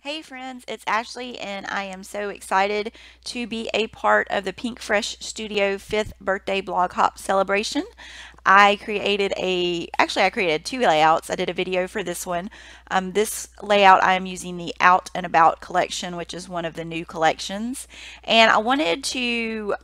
Hey friends, it's Ashley and I am so excited to be a part of the Pinkfresh Studio 5th birthday blog hop celebration. I created two layouts. I did a video for this one. This layout I am using the Out and About collection, which is one of the new collections. And I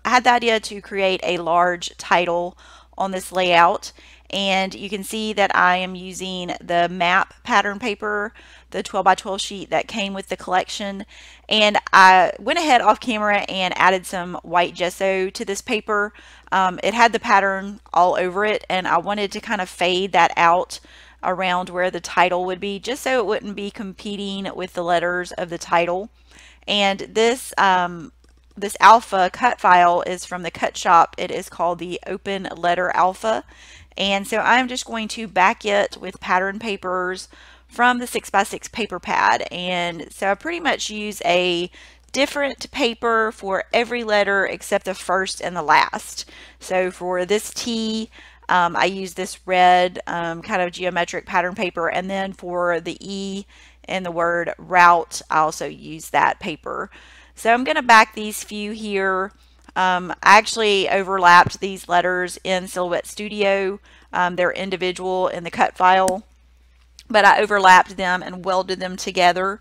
had the idea to create a large title on this layout, and you can see that I am using the map pattern paper, the 12 by 12 sheet that came with the collection, and I went ahead off camera and added some white gesso to this paper. It had the pattern all over it, and I wanted to kind of fade that out around where the title would be, just so it wouldn't be competing with the letters of the title. And this alpha cut file is from the cut shop. It is called the Open Letter Alpha. And so I'm just going to back it with pattern papers from the 6x6 paper pad. And so I pretty much use a different paper for every letter except the first and the last. So for this T, I use this red kind of geometric pattern paper, and then for the E and the word route, I also use that paper. So I'm going to back these few here. I actually overlapped these letters in Silhouette Studio. They're individual in the cut file, but I overlapped them and welded them together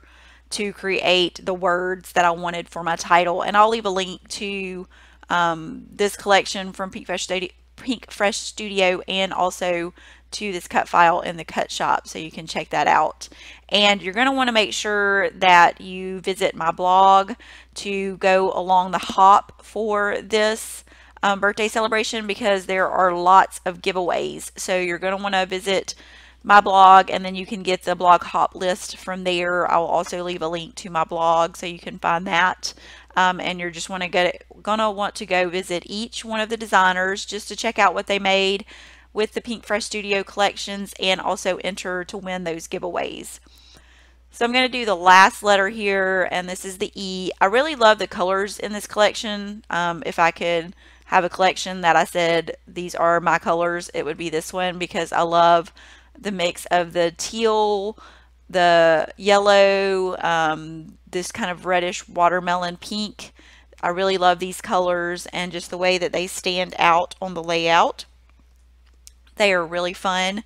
to create the words that I wanted for my title. And I'll leave a link to this collection from Pinkfresh Studio and also to this cut file in the cut shop, so you can check that out. And you're going to want to make sure that you visit my blog to go along the hop for this birthday celebration, because there are lots of giveaways. So you're going to want to visit my blog, and then you can get the blog hop list from there. I'll also leave a link to my blog so you can find that. And you're just gonna want to go visit each one of the designers just to check out what they made with the Pinkfresh Studio collections, and also enter to win those giveaways. So I'm going to do the last letter here, and this is the E. I really love the colors in this collection. If I could have a collection that I said these are my colors, it would be this one, because I love the mix of the teal, the yellow, this kind of reddish watermelon pink. I really love these colors and just the way that they stand out on the layout. They are really fun.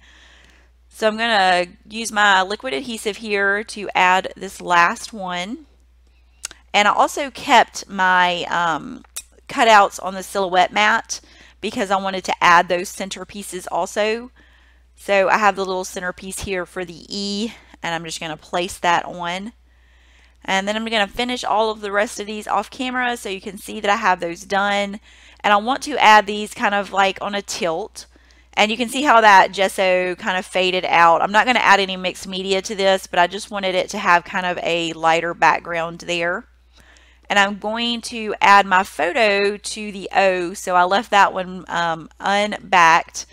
So I'm going to use my liquid adhesive here to add this last one. And I also kept my cutouts on the silhouette mat because I wanted to add those centerpieces also. So I have the little centerpiece here for the E, and I'm just going to place that on. And then I'm going to finish all of the rest of these off camera so you can see that I have those done. And I want to add these kind of like on a tilt. And you can see how that gesso kind of faded out. I'm not going to add any mixed media to this, but I just wanted it to have kind of a lighter background there. And I'm going to add my photo to the O. So I left that one unbacked,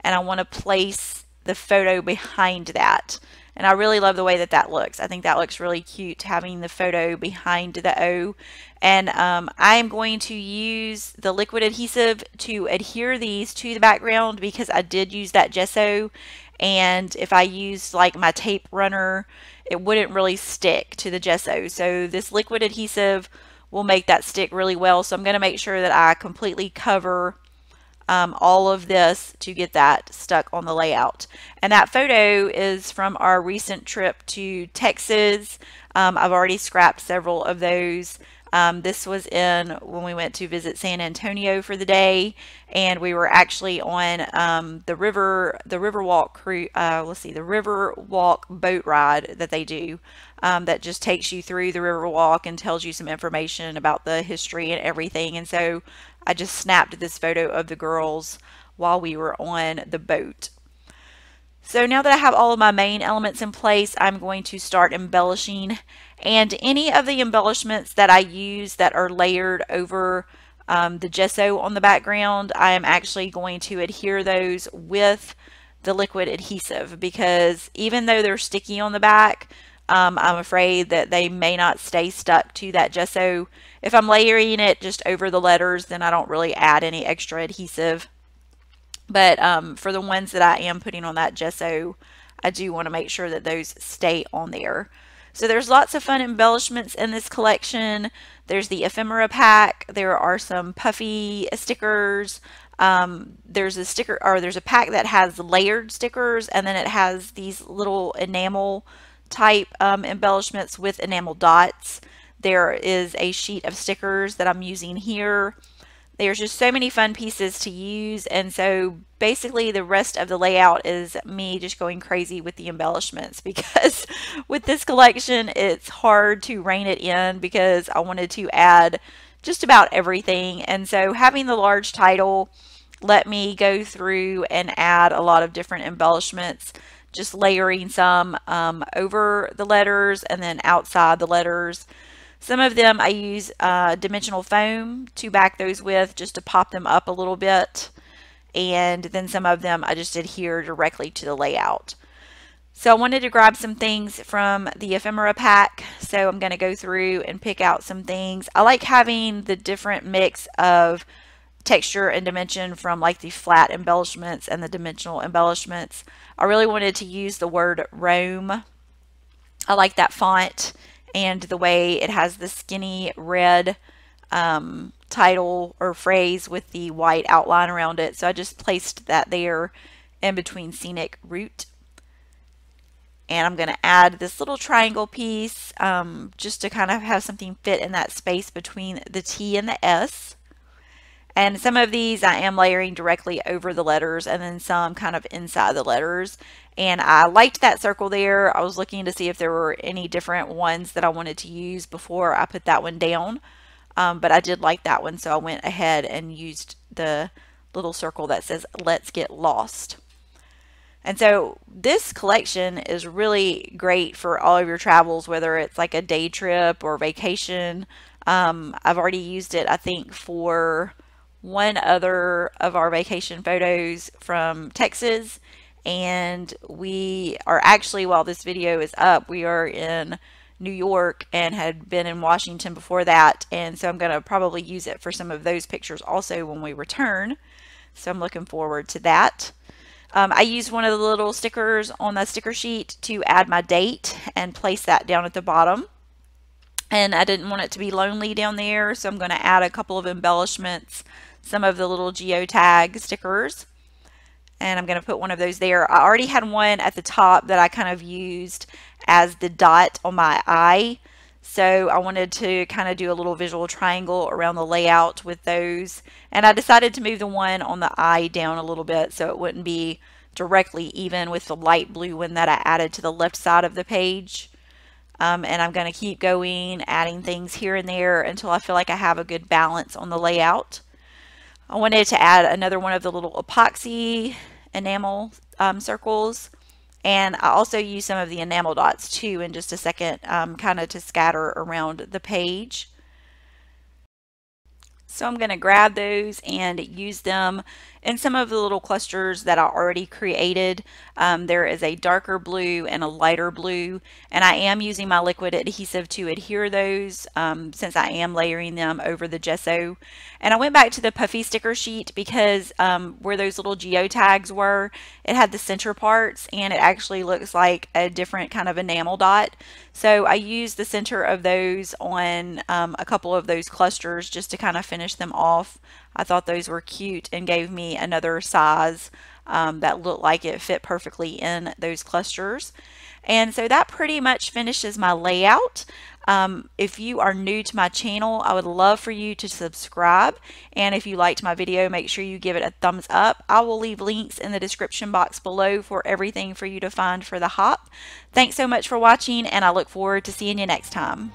and I want to place the photo behind that. And I really love the way that that looks. I think that looks really cute, having the photo behind the O. And I am going to use the liquid adhesive to adhere these to the background, because I did use that gesso. And if I used like my tape runner, it wouldn't really stick to the gesso. So this liquid adhesive will make that stick really well. So I'm going to make sure that I completely cover all of this to get that stuck on the layout. And that photo is from our recent trip to Texas. I've already scrapped several of those. This was when we went to visit San Antonio for the day, and we were actually on the Riverwalk boat ride that they do, that just takes you through the Riverwalk and tells you some information about the history and everything. And so I just snapped this photo of the girls while we were on the boat. So now that I have all of my main elements in place, I'm going to start embellishing. And any of the embellishments that I use that are layered over the gesso on the background, I am actually going to adhere those with the liquid adhesive, because even though they're sticky on the back, I'm afraid that they may not stay stuck to that gesso. If I'm layering it just over the letters, then I don't really add any extra adhesive. But for the ones that I am putting on that gesso, I do want to make sure that those stay on there. So there's lots of fun embellishments in this collection. There's the ephemera pack. There are some puffy stickers. There's a sticker, or there's a pack that has layered stickers, and then it has these little enamel type embellishments with enamel dots. There is a sheet of stickers that I'm using here. There's just so many fun pieces to use, and so basically the rest of the layout is me just going crazy with the embellishments, because with this collection it's hard to rein it in because I wanted to add just about everything. And so having the large title let me go through and add a lot of different embellishments, just layering some over the letters and then outside the letters. Some of them I use dimensional foam to back those with, just to pop them up a little bit. And then some of them I just adhere directly to the layout. So I wanted to grab some things from the ephemera pack. So I'm going to go through and pick out some things. I like having the different mix of texture and dimension from like the flat embellishments and the dimensional embellishments. I really wanted to use the word Rome. I like that font and the way it has the skinny red title or phrase with the white outline around it. So I just placed that there in between Scenic Route. And I'm going to add this little triangle piece just to kind of have something fit in that space between the T and the S. And some of these I am layering directly over the letters, and then some kind of inside the letters. And I liked that circle there. I was looking to see if there were any different ones that I wanted to use before I put that one down. But I did like that one, so I went ahead and used the little circle that says "Let's Get Lost." And so this collection is really great for all of your travels, whether it's like a day trip or vacation. I've already used it, I think, for one other of our vacation photos from Texas, and we are actually, while this video is up, we are in New York and had been in Washington before that, and so I'm going to probably use it for some of those pictures also when we return. So I'm looking forward to that. I used one of the little stickers on the sticker sheet to add my date and place that down at the bottom. And I didn't want it to be lonely down there, so I'm going to add a couple of embellishments, some of the little geotag stickers. And I'm going to put one of those there. I already had one at the top that I kind of used as the dot on my eye. So I wanted to kind of do a little visual triangle around the layout with those. And I decided to move the one on the eye down a little bit so it wouldn't be directly even with the light blue one that I added to the left side of the page. And I'm going to keep going, adding things here and there until I feel like I have a good balance on the layout. I wanted to add another one of the little epoxy enamel circles. And I also use some of the enamel dots too in just a second, kind of to scatter around the page. So I'm going to grab those and use them in some of the little clusters that I already created. There is a darker blue and a lighter blue, and I am using my liquid adhesive to adhere those since I am layering them over the gesso. And I went back to the puffy sticker sheet because where those little geotags were, it had the center parts, and it actually looks like a different kind of enamel dot. So I used the center of those on a couple of those clusters just to kind of finish them off. I thought those were cute and gave me another size that looked like it fit perfectly in those clusters. And so that pretty much finishes my layout. If you are new to my channel, I would love for you to subscribe. And if you liked my video, make sure you give it a thumbs up. I will leave links in the description box below for everything for you to find for the hop. Thanks so much for watching, and I look forward to seeing you next time.